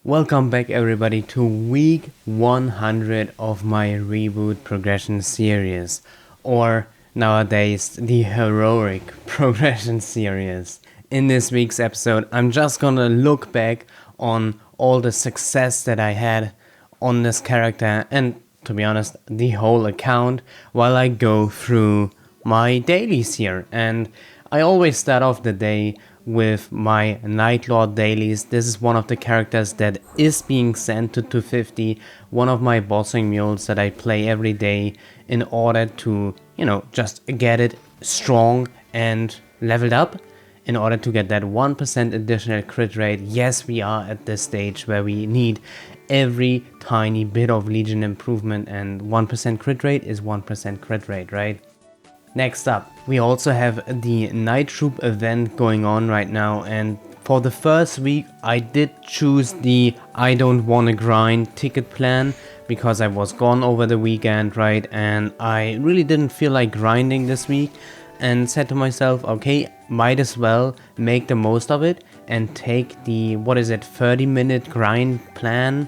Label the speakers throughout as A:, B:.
A: Welcome back everybody to week 100 of my reboot progression series, or nowadays the heroic progression series. In this week's episode, I'm just gonna look back on all the success that I had on this character and, to be honest, the whole account while I go through my dailies here. And I always start off the day with my Night Lord dailies. This is one of the characters that is being sent to 250, one of my bossing mules that I play every day in order to, just get it strong and leveled up in order to get that 1% additional crit rate. Yes, we are at this stage where we need every tiny bit of Legion improvement, and 1% crit rate is 1% crit rate, right? Next up, we also have the Night Troop event going on right now, and for the first week I did choose the I don't wanna grind ticket plan because I was gone over the weekend, right, and I really didn't feel like grinding this week and said to myself, okay, might as well make the most of it and take the, 30-minute grind plan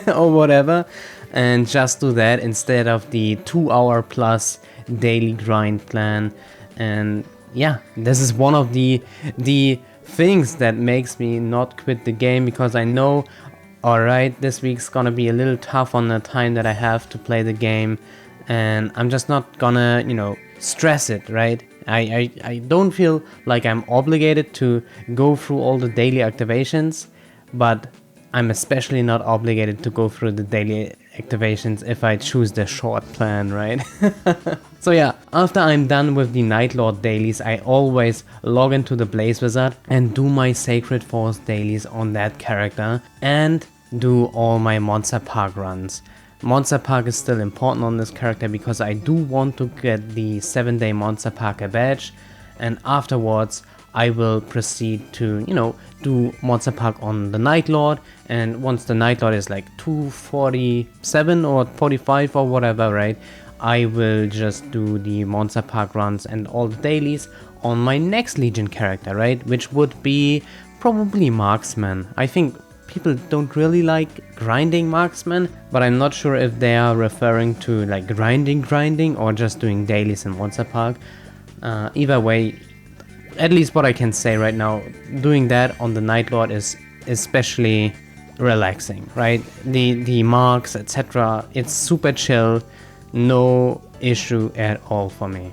A: or whatever, and just do that instead of the 2-hour plus daily grind plan. And yeah, this is one of the things that makes me not quit the game, because I know, alright, this week's gonna be a little tough on the time that I have to play the game, and I'm just not gonna, stress it, right? I don't feel like I'm obligated to go through all the daily activations, but I'm especially not obligated to go through the daily activations if I choose the short plan, right? So yeah, after I'm done with the Night Lord dailies, I always log into the Blaze Wizard and do my Sacred Force dailies on that character and do all my Monster Park runs. Monster Park is still important on this character because I do want to get the 7-day Monster Parker badge, and afterwards I will proceed to, do Monster Park on the Night Lord, and once the Night Lord is like 247 or 45 or whatever, right, I will just do the Monster Park runs and all the dailies on my next Legion character, right, which would be probably Marksman. I think people don't really like grinding Marksman, but I'm not sure if they are referring to like grinding or just doing dailies in Monster Park. Either way, at least what I can say right now, doing that on the Night Lord is especially relaxing, right? The marks, etc. It's super chill, no issue at all for me.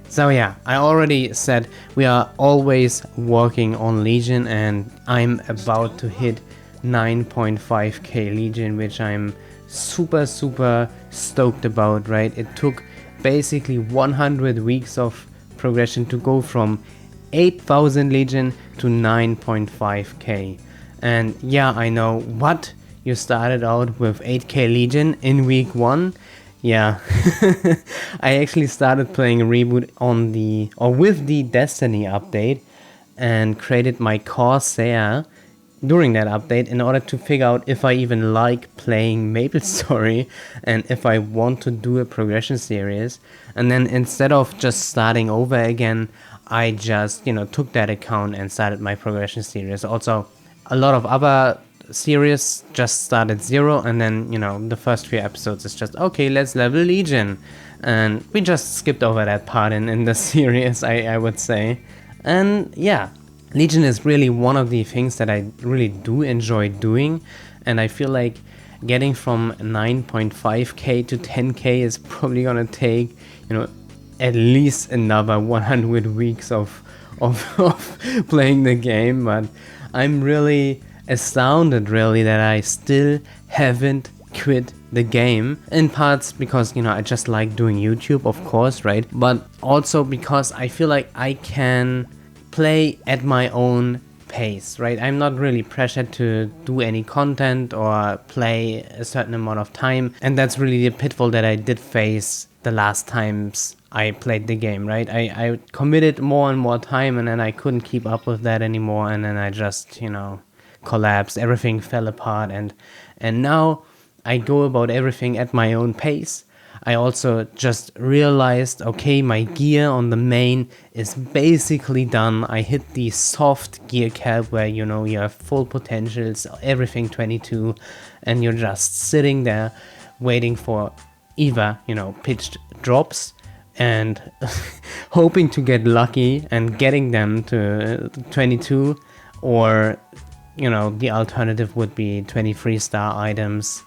A: So yeah, I already said we are always working on Legion, and I'm about to hit 9.5k Legion, which I'm super stoked about, right? It took basically 100 weeks of progression to go from 8,000 Legion to 9.5k. And yeah, I know, what? You started out with 8k Legion in week 1? Yeah, I actually started playing Reboot with the Destiny update and created my Corsair during that update in order to figure out if I even like playing Maplestory and if I want to do a progression series. And then instead of just starting over again, I just, took that account and started my progression series. Also, a lot of other series just start at 0, and then, the first few episodes is just, okay, let's level Legion. And we just skipped over that part in the series, I would say. And yeah, Legion is really one of the things that I really do enjoy doing, and I feel like getting from 9.5k to 10k is probably gonna take, at least another 100 weeks of playing the game. But I'm really astounded, really, that I still haven't quit the game, in parts because, I just like doing YouTube, of course, right, but also because I feel like I can play at my own pace, right? I'm not really pressured to do any content or play a certain amount of time, and that's really the pitfall that I did face the last times I played the game, right? I committed more and more time, and then I couldn't keep up with that anymore, and then I just, collapsed, everything fell apart, and now I go about everything at my own pace. I also just realized, okay, my gear on the main is basically done. I hit the soft gear cap where, you know, you have full potentials, everything 22, and you're just sitting there waiting for either, you know, pitched drops and hoping to get lucky and getting them to 22, or, you know, the alternative would be 23-star items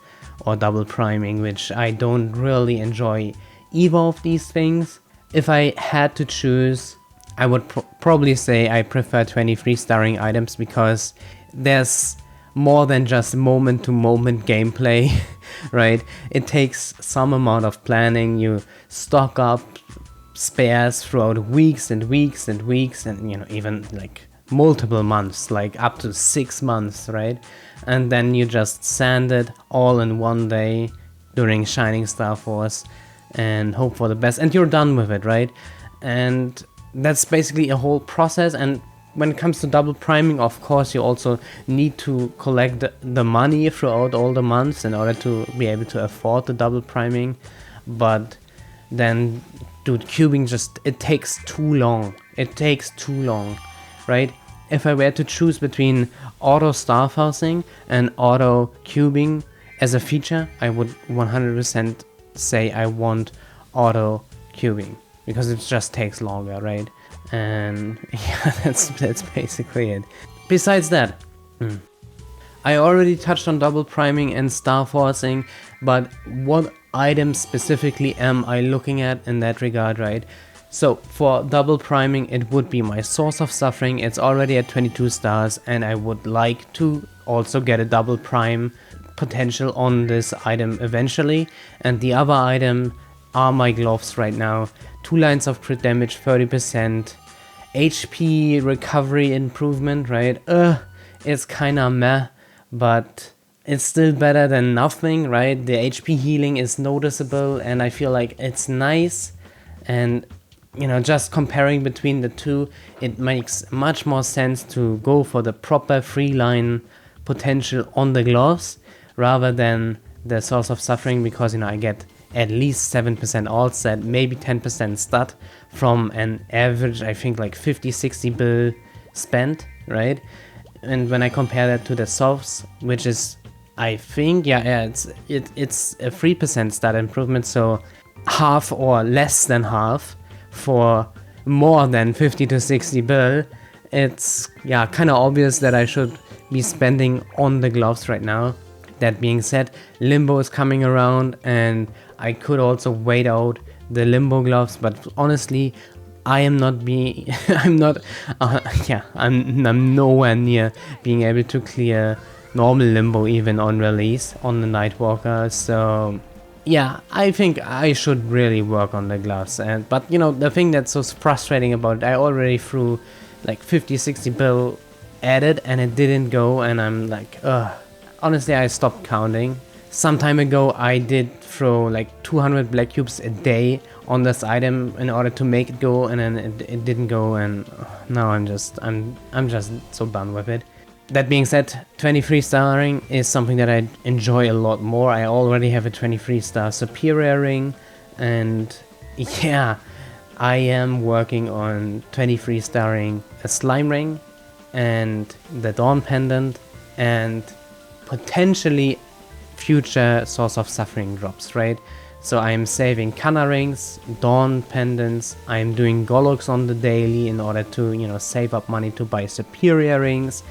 A: or double priming, which I don't really enjoy either of these things. If I had to choose, I would probably say I prefer 23-starring items, because there's more than just moment-to-moment gameplay, right? It takes some amount of planning. You stock up spares throughout weeks and weeks and weeks, and, you know, even like multiple months, like up to 6 months, right? And then you just sand it all in one day during Shining Star Force and hope for the best, and you're done with it, right? And that's basically a whole process. And when it comes to double priming, of course, you also need to collect the money throughout all the months in order to be able to afford the double priming. But then, dude, cubing just, it takes too long. It takes too long, right? If I were to choose between auto starfhousing and auto cubing as a feature, I would 100% say I want auto cubing, because it just takes longer, right? And yeah, that's basically it. Besides that, I already touched on double priming and star forcing, but what items specifically am I looking at in that regard, right? So for double priming, it would be my Source of Suffering. It's already at 22 stars, and I would like to also get a double prime potential on this item eventually. And the other item are my gloves right now. 2 lines of crit damage, 30%, HP recovery improvement, right? It's kinda meh, but it's still better than nothing, right? The HP healing is noticeable, and I feel like it's nice. And, you know, just comparing between the two, it makes much more sense to go for the proper 3-line potential on the gloves rather than the Source of Suffering, because, you know, I get at least 7% alt set, maybe 10% stat from an average, I think, like 50-60 bill spent, right? And when I compare that to the softs, which is, I think, it's a 3% stat improvement, so half or less than half for more than 50 to 60 bill, it's kind of obvious that I should be spending on the gloves right now. That being said, Limbo is coming around, and I could also wait out the Limbo gloves, but honestly, I'm nowhere near being able to clear normal Limbo even on release on the Nightwalker. So yeah, I think I should really work on the gloves. But you know, the thing that's so frustrating about it, I already threw like 50-60 bill at it and it didn't go, and I'm like, honestly, I stopped counting. Some time ago, I did throw like 200 black cubes a day on this item in order to make it go, and then it didn't go, and now I'm just so done with it. That being said, 23 starring is something that I enjoy a lot more. I already have a 23 star superior ring, and yeah, I am working on 23 starring a slime ring and the Dawn pendant, and potentially future Source of Suffering drops, right? So I'm saving Kana rings, Dawn pendants, I'm doing Golox on the daily in order to, you know, save up money to buy superior rings,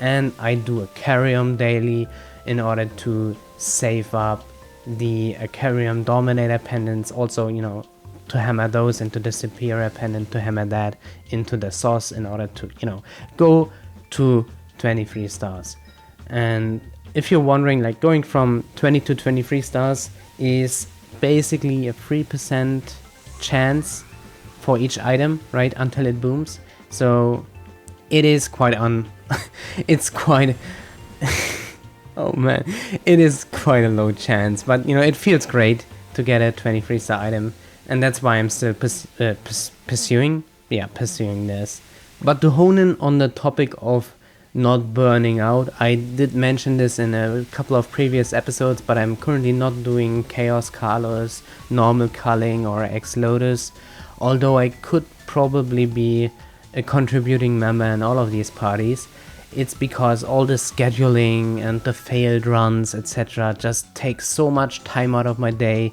A: and I do a Carrium daily in order to save up the Carrium Dominator pendants, also, you know, to hammer those into the superior pendant, to hammer that into the Source in order to, you know, go to 23 stars. And if you're wondering, like, going from 20 to 23 stars is basically a 3% chance for each item, right, until it booms. So it is quite it's quite oh man, it is quite a low chance, but you know, it feels great to get a 23 star item, and that's why I'm still pursuing this. But to hone in on the topic of not burning out. I did mention this in a couple of previous episodes, but I'm currently not doing Chaos Colors, normal culling, or HLotus, although I could probably be a contributing member in all of these parties. It's because all the scheduling and the failed runs, etc. just takes so much time out of my day,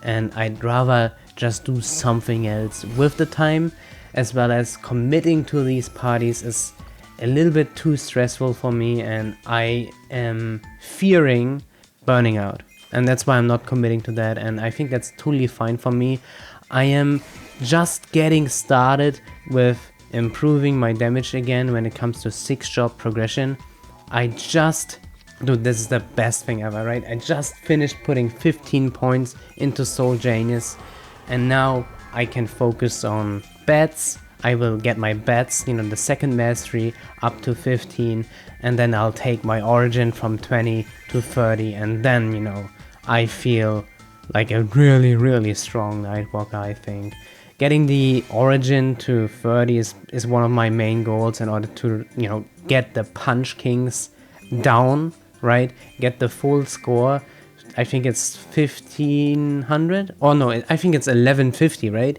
A: and I'd rather just do something else with the time, as well as committing to these parties is a little bit too stressful for me, and I am fearing burning out, and that's why I'm not committing to that, and I think that's totally fine for me. I am just getting started with improving my damage again when it comes to 6-job progression. Dude, this is the best thing ever, right? I just finished putting 15 points into Soul Janus, and now I can focus on bets. I will get my bets, the second mastery up to 15, and then I'll take my origin from 20 to 30, and then, I feel like a really, really strong Nightwalker, I think. Getting the origin to 30 is one of my main goals in order to, get the Punch Kings down, right? Get the full score. I think it's 1500? Oh no, I think it's 1150, right?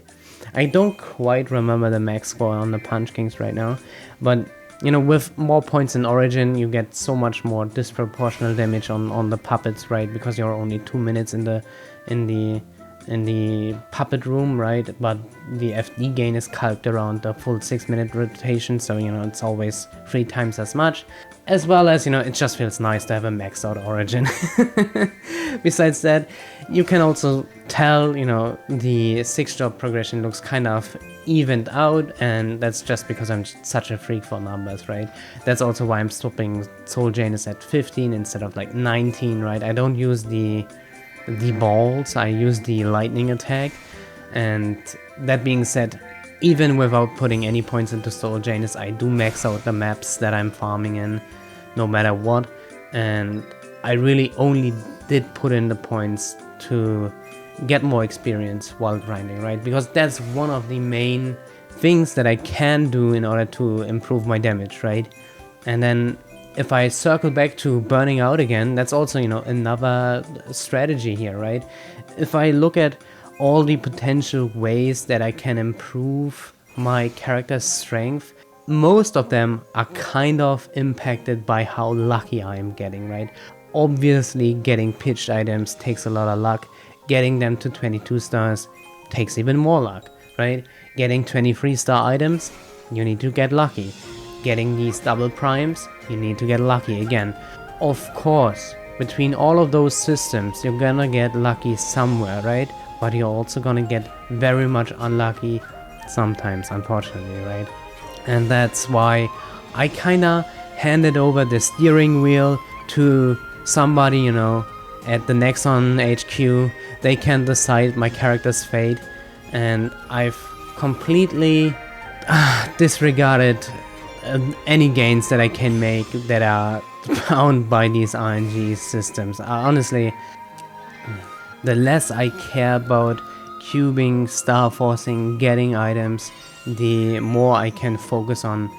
A: I don't quite remember the max score on the Punch Kings right now, but with more points in origin, you get so much more disproportional damage on the puppets, right? Because you're only 2 minutes in the puppet room, right? But the FD gain is calced around the full 6-minute rotation, so it's always 3 times as much. As well as, it just feels nice to have a maxed out origin. Besides that, you can also tell, the 6-job progression looks kind of evened out, and that's just because I'm such a freak for numbers, right? That's also why I'm stopping Soul Janus at 15 instead of like 19, right? I don't use the balls, I use the lightning attack. And that being said, even without putting any points into Soul Janus, I do max out the maps that I'm farming in, no matter what. And I really only did put in the points to get more experience while grinding, right? Because that's one of the main things that I can do in order to improve my damage, right? And then if I circle back to burning out again, that's also, another strategy here, right? If I look at all the potential ways that I can improve my character's strength, most of them are kind of impacted by how lucky I am getting, right? Obviously, getting pitched items takes a lot of luck. Getting them to 22 stars takes even more luck, right? Getting 23-star items, you need to get lucky. Getting these double primes, you need to get lucky again. Of course, between all of those systems, you're gonna get lucky somewhere, right? But you're also gonna get very much unlucky sometimes, unfortunately, right? And that's why I kinda handed over the steering wheel to somebody, at the Nexon HQ. They can decide my character's fate, and I've completely disregarded any gains that I can make that are bound by these RNG systems. Honestly, the less I care about cubing, star forcing, getting items, the more I can focus on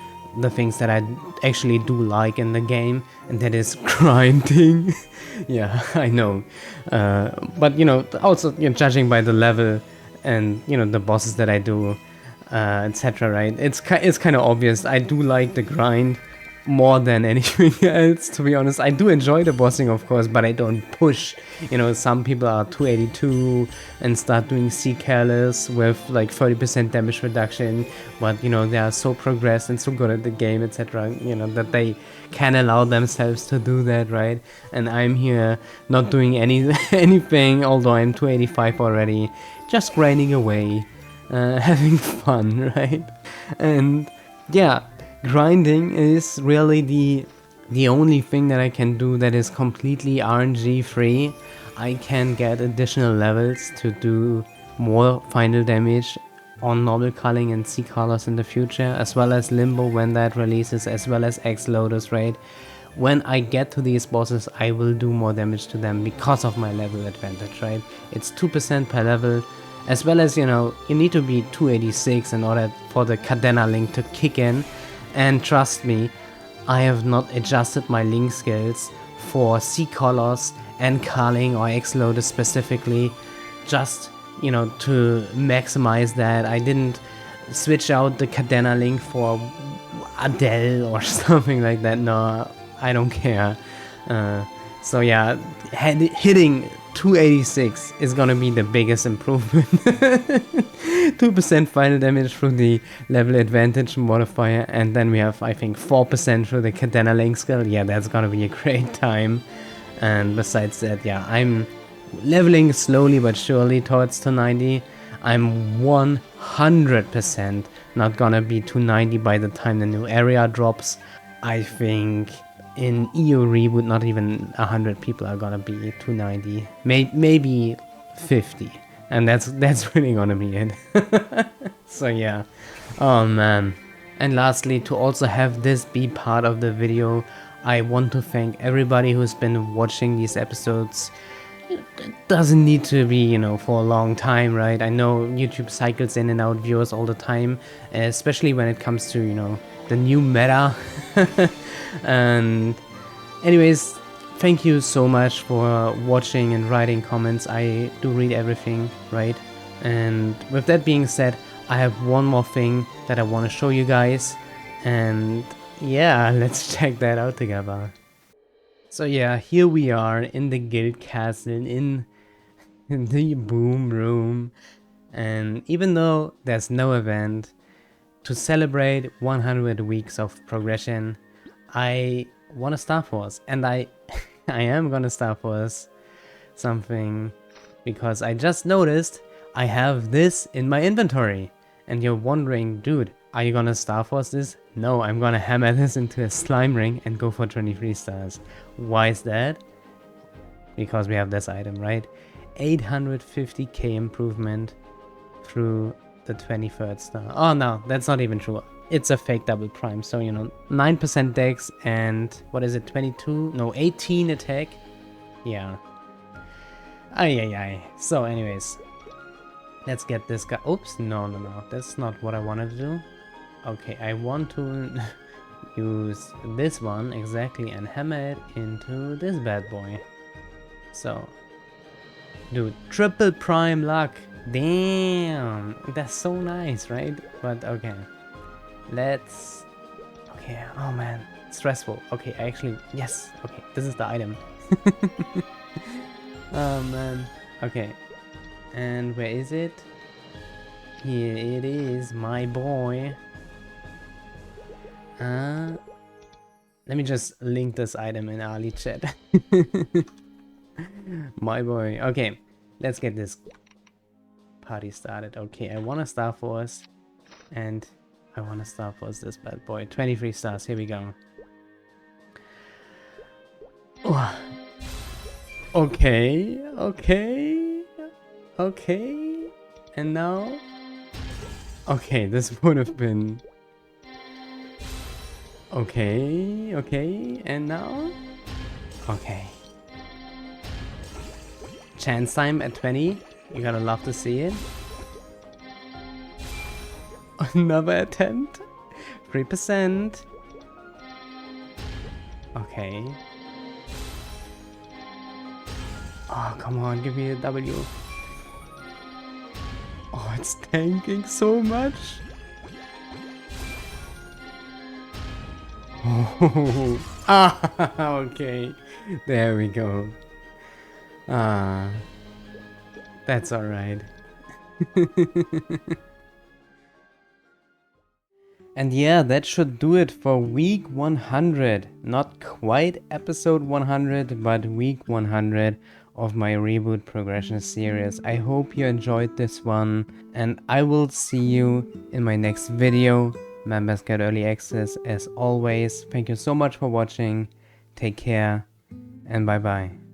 A: the things that I actually do like in the game, and that is grinding. Yeah, I know. But also judging by the level and the bosses that I do, etc. Right? It's kind of obvious. I do like the grind more than anything else, to be honest. I do enjoy the bossing, of course, but I don't push. Some people are 282 and start doing Sea Careless with like 30% damage reduction, but they are so progressed and so good at the game, etc. That they can allow themselves to do that, right? And I'm here not doing anything, although I'm 285 already, just grinding away, having fun, right? And yeah, grinding is really the only thing that I can do that is completely RNG free. I can get additional levels to do more final damage on normal culling and sea colors in the future, as well as limbo when that releases, as well as HLotus, right? When I get to these bosses, I will do more damage to them because of my level advantage, right? It's 2% per level, as well as, you need to be 286 in order for the Cadena link to kick in. And trust me, I have not adjusted my link skills for C colors and culling or HLotus specifically, just, you know, to maximize that. I didn't switch out the Cadena link for Adele or something like that. No, I don't care. So yeah, hitting 286 is gonna be the biggest improvement. 2% final damage through the level advantage modifier, and then we have, I think, 4% through the Cadena link skill. Yeah, that's gonna be a great time. And besides that, yeah, I'm leveling slowly but surely towards 290. I'm 100% not gonna be 290 by the time the new area drops. I think in EU reboot, not even 100 people are gonna be 290, maybe 50, and that's really gonna be it. So yeah, oh man. And lastly, to also have this be part of the video, I want to thank everybody who's been watching these episodes. It doesn't need to be, you know, for a long time, right? I know YouTube cycles in and out viewers all the time, especially when it comes to, you know, the new meta. And anyways, thank you so much for watching and writing comments. I do read everything, right? And with that being said, I have one more thing that I want to show you guys, and yeah, let's check that out together. So yeah, here we are in the guild castle in the boom room, and even though there's no event to celebrate 100 weeks of progression, I want to Star Force, and I am gonna Star Force something, because I just noticed I have this in my inventory, and you're wondering, dude, are you gonna Star Force this? No, I'm gonna hammer this into a slime ring and go for 23 stars. Why is that? Because we have this item, right? 850k improvement through the 23rd star. Oh no, that's not even true. It's a fake double prime, so you know, 9% dex and what is it, 22? No, 18 attack. Yeah. Ay. So anyways, let's get this guy. Oops, no, that's not what I wanted to do. Okay, I want to use this one exactly and hammer it into this bad boy. So, dude, triple prime luck. Damn, that's so nice, right? But okay, let's. Okay, oh man, stressful. Okay, yes. Okay, this is the item. Oh man. Okay, and where is it? Here it is, my boy. Let me just link this item in Ali chat. My boy. Okay, let's get this party started. Okay, I want to Star Force, and I want to Star Force this bad boy. 23 stars, here we go. Oh. Okay, and now? Okay, this would have been... Okay, and now? Okay. Chance time at 20. You gotta love to see it. Another attempt. 3%. Okay. Oh, come on, give me a W. Oh, it's tanking so much. Oh, okay. There we go. That's alright. And yeah, that should do it for week 100. Not quite episode 100, but week 100 of my Reboot Progression Series. I hope you enjoyed this one, and I will see you in my next video. Members get early access as always. Thank you so much for watching. Take care, and bye bye.